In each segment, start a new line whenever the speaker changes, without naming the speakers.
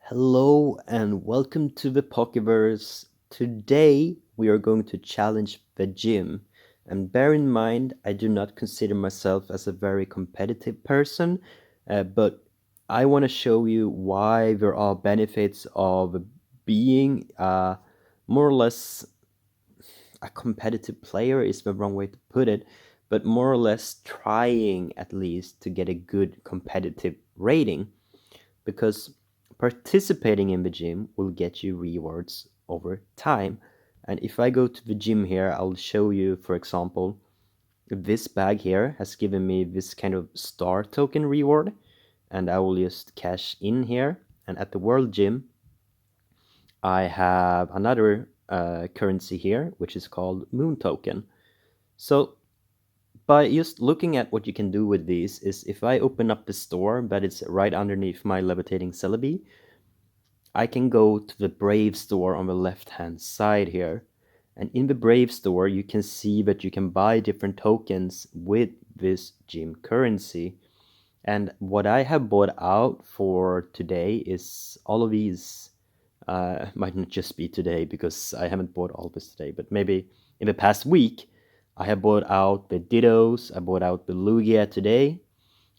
Hello and welcome to the Pokeverse. Today we are going to challenge the gym. And bear in mind, I do not consider myself as a very competitive person, but I want to show you why there are benefits of being more or less a competitive player is the wrong way to put it, but more or less trying at least to get a good competitive rating because participating in the gym will get you rewards over time. And if I go to the gym here, I'll show you, for example, this bag here has given me this kind of star token reward, and I will just cash in here. And at the World Gym, I have another currency here, which is called Moon Token. So by just looking at what you can do with these is if I open up the store that is right underneath my levitating Celebi, I can go to the Brave store on the left hand side here. And in the Brave store, you can see that you can buy different tokens with this gym currency. And what I have bought out for today is all of these. Might not just be today because I haven't bought all this today, but maybe in the past week, I have bought out the Dittos, I bought out the Lugia today,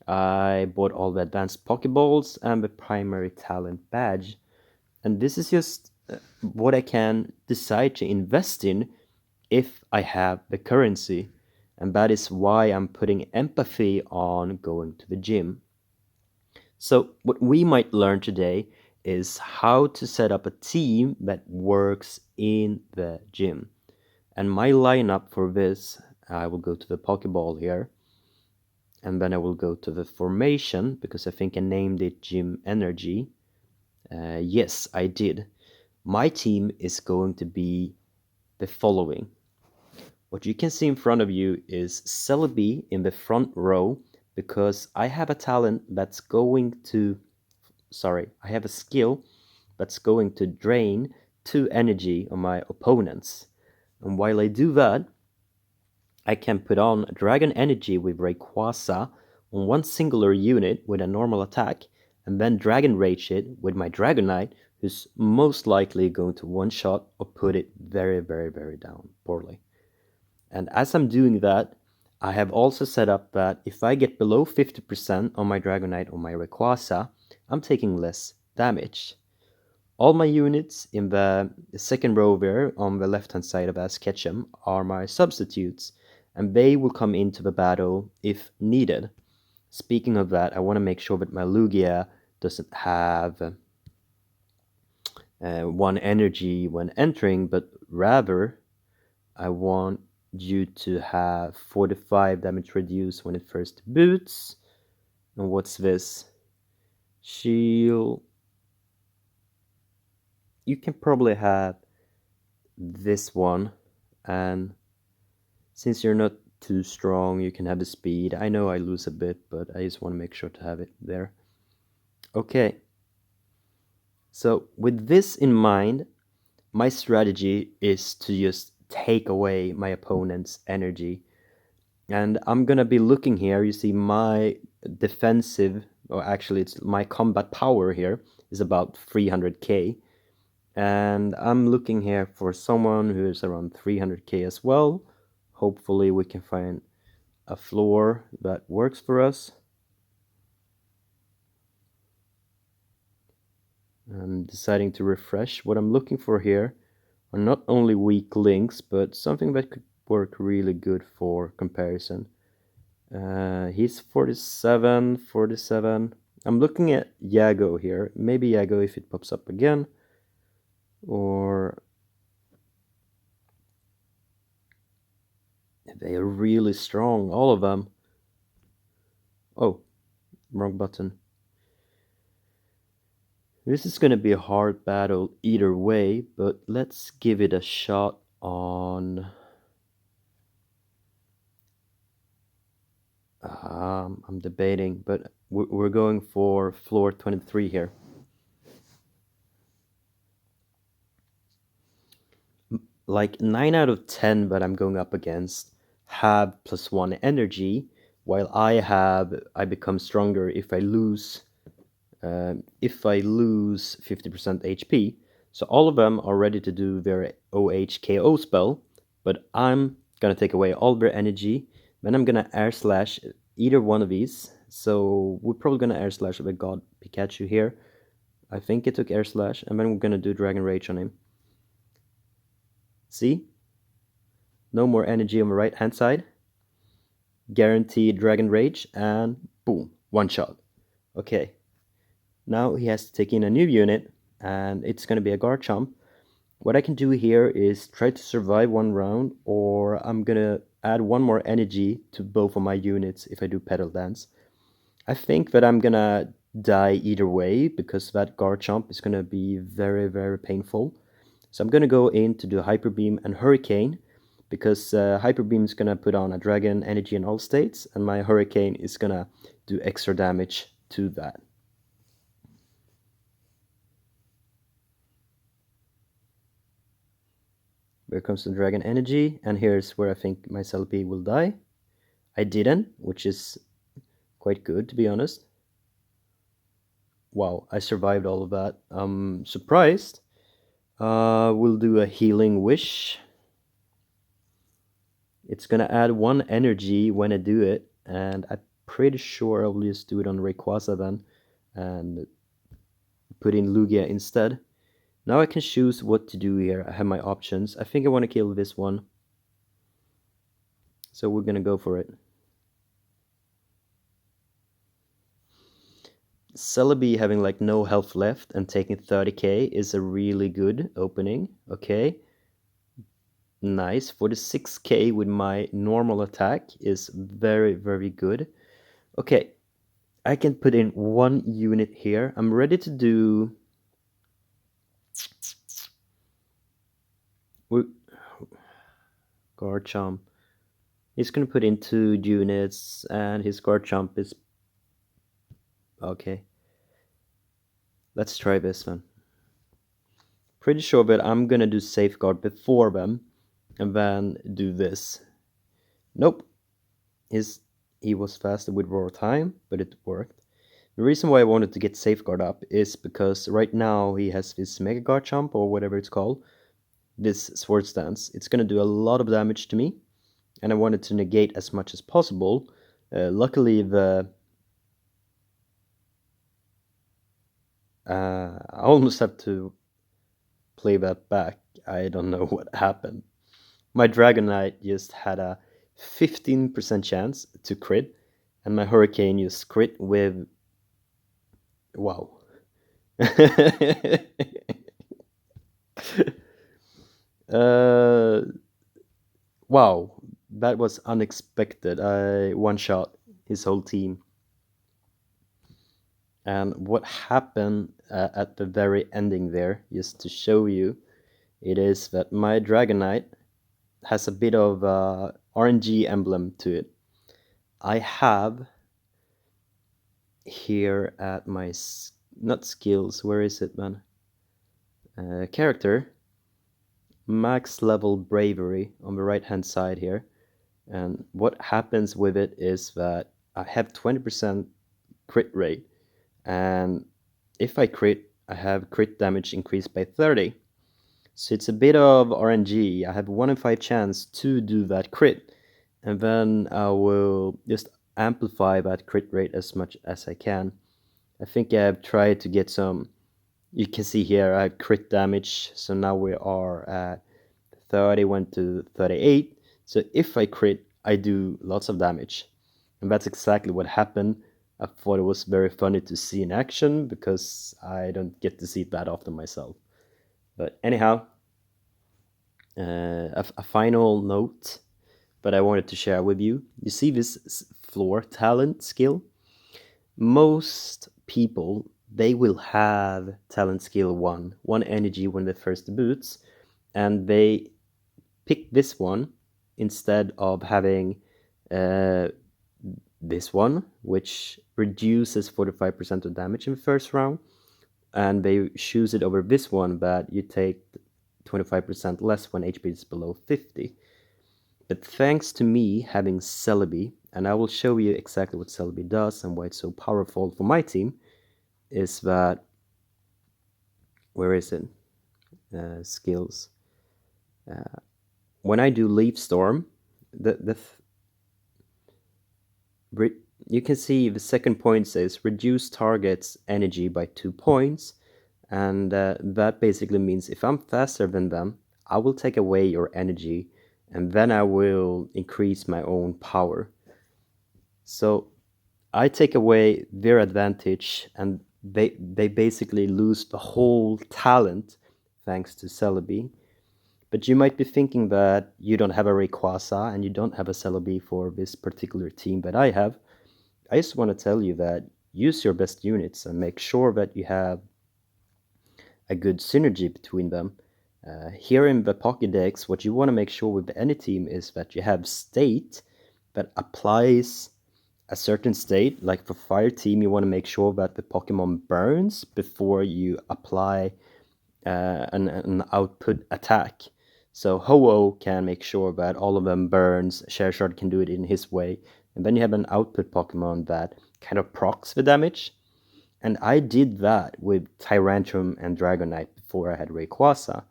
I bought all the advanced Pokeballs and the primary talent badge. And this is just what I can decide to invest in if I have the currency. And that is why I'm putting empathy on going to the gym. So, what we might learn today is how to set up a team that works in the gym. And my lineup for this, I will go to the Pokeball here. And then I will go to the formation because I think I named it Gym Energy. Yes, I did. My team is going to be the following. What you can see in front of you is Celebi in the front row because I have a talent that's going to, I have a skill that's going to drain 2 energy on my opponents. And while I do that, I can put on Dragon Energy with Rayquaza on one singular unit with a normal attack, and then Dragon Rage it with my Dragonite, who's most likely going to one-shot or put it very, very, very down poorly. And as I'm doing that, I have also set up that if I get below 50% on my Dragonite or my Rayquaza, I'm taking less damage. All my units in the second row there on the left-hand side of Ash Ketchum are my substitutes, and they will come into the battle if needed. Speaking of that, I want to make sure that my Lugia doesn't have 1 energy when entering, but rather I want you to have 45 damage reduced when it first boots. And what's this? Shield. You can probably have this one, and since you're not too strong, you can have the speed. I know I lose a bit, but I just want to make sure to have it there. Okay. So with this in mind, my strategy is to just take away my opponent's energy. And I'm gonna be looking here, you see my defensive, or actually it's my combat power here, is about 300k. And I'm looking here for someone who is around 300k as well. Hopefully we can find a floor that works for us. I'm deciding to refresh. What I'm looking for here are not only weak links, but something that could work really good for comparison. He's 47, 47. I'm looking at Yago here. Maybe Yago if it pops up again. Or they are really strong, all of them. Oh, wrong button. This is going to be a hard battle either way, but let's give it a shot on... I'm debating, but we're going for floor 23 here. Like 9 out of 10 that I'm going up against have +1 energy, while I become stronger if I lose if I lose 50% HP. So all of them are ready to do their OHKO spell, but I'm gonna take away all their energy. Then I'm gonna air slash either one of these. So we're probably gonna air slash the God Pikachu here. I think it took air slash, and then we're gonna do Dragon Rage on him. See? No more energy on the right hand side. Guaranteed Dragon Rage, and boom, one shot. Okay. Now he has to take in a new unit, and it's going to be a Garchomp. What I can do here is try to survive one round, or I'm going to add one more energy to both of my units if I do Petal Dance. I think that I'm going to die either way, because that Garchomp is going to be very, very painful. So I'm going to go in to do Hyper Beam and Hurricane, because Hyper Beam is going to put on a Dragon Energy in all states, and my Hurricane is going to do extra damage to that. Here comes the Dragon Energy, and here's where I think my Celebi will die. I didn't, which is quite good, to be honest. Wow, I survived all of that. I'm surprised. We'll do a Healing Wish. It's gonna add one energy when I do it, and I'm pretty sure I'll just do it on Rayquaza then, and put in Lugia instead. Now I can choose what to do here. I have my options. I think I want to kill this one. So we're gonna go for it. Celebi having like no health left and taking 30k is a really good opening. Okay. Nice. 46k with my normal attack is very, very good. Okay. I can put in one unit here. I'm ready to do... Garchomp. He's gonna put in 2 units, and his Garchomp is... Okay. Let's try this one. Pretty sure that I'm gonna do Safeguard before them, and then do this. Nope. He was faster with raw time, but it worked. The reason why I wanted to get Safeguard up is because right now he has this Mega Garchomp, or whatever it's called, this Swords Dance. It's gonna do a lot of damage to me, and I wanted to negate as much as possible. Luckily, I almost have to play that back. I don't know what happened. My Dragonite just had a 15% chance to crit, and my Hurricane just crit with... Wow. Wow, that was unexpected. I one-shot his whole team. And what happened at the very ending there, just to show you, it is that my Dragonite has a bit of RNG emblem to it. I have here at my, not skills, where is it, man? Character, max level bravery on the right hand side here. And what happens with it is that I have 20% crit rate, and if I crit, I have crit damage increased by 30. So it's a bit of RNG. I have 1 in 5 chance to do that crit, and then I will just amplify that crit rate as much as I can. I think I've tried to get some... You can see here I have crit damage, so now we are at 30, went to 38. So if I crit, I do lots of damage. And that's exactly what happened. I thought it was very funny to see in action, because I don't get to see it that often myself. But anyhow, a final note that I wanted to share with you. You see this floor talent skill? Most people, they will have talent skill 1 energy when they first boots, and they pick this one instead of having this one, which reduces 45% of damage in the first round, and they choose it over this one, but you take 25% less when HP is below 50. But thanks to me having Celebi, and I will show you exactly what Celebi does and why it's so powerful for my team, is that, where is it? Skills. When I do Leaf Storm, the you can see the second point says reduce target's energy by 2 points, and that basically means if I'm faster than them, I will take away your energy, and then I will increase my own power. So I take away their advantage, and they basically lose the whole talent thanks to Celebi. But you might be thinking that you don't have a Rayquaza and you don't have a Celebi for this particular team that I have. I just want to tell you that use your best units and make sure that you have a good synergy between them. Here in the Pokédex, what you want to make sure with any team is that you have state that applies a certain state. Like for Fire Team, you want to make sure that the Pokemon burns before you apply an output attack. So Ho-Oh can make sure that all of them burns, Shershard can do it in his way, and then you have an output Pokemon that kind of procs the damage. And I did that with Tyrantrum and Dragonite before I had Rayquaza.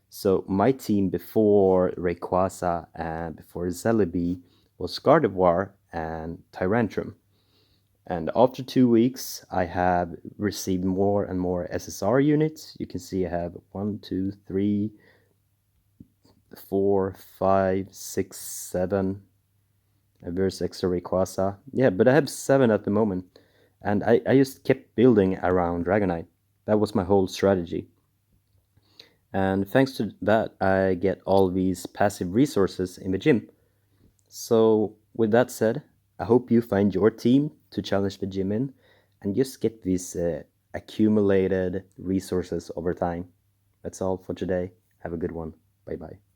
So my team before Rayquaza and before Celebi was Gardevoir and Tyrantrum. And after 2 weeks, I have received more and more SSR units. You can see I have 1, 2, 3, 4, 5, 6, 7. There's extra Rayquaza. Yeah, but I have 7 at the moment. And I just kept building around Dragonite. That was my whole strategy. And thanks to that, I get all these passive resources in the gym. So, with that said, I hope you find your team to challenge the gym in and just get these accumulated resources over time. That's all for today. Have a good one. Bye bye.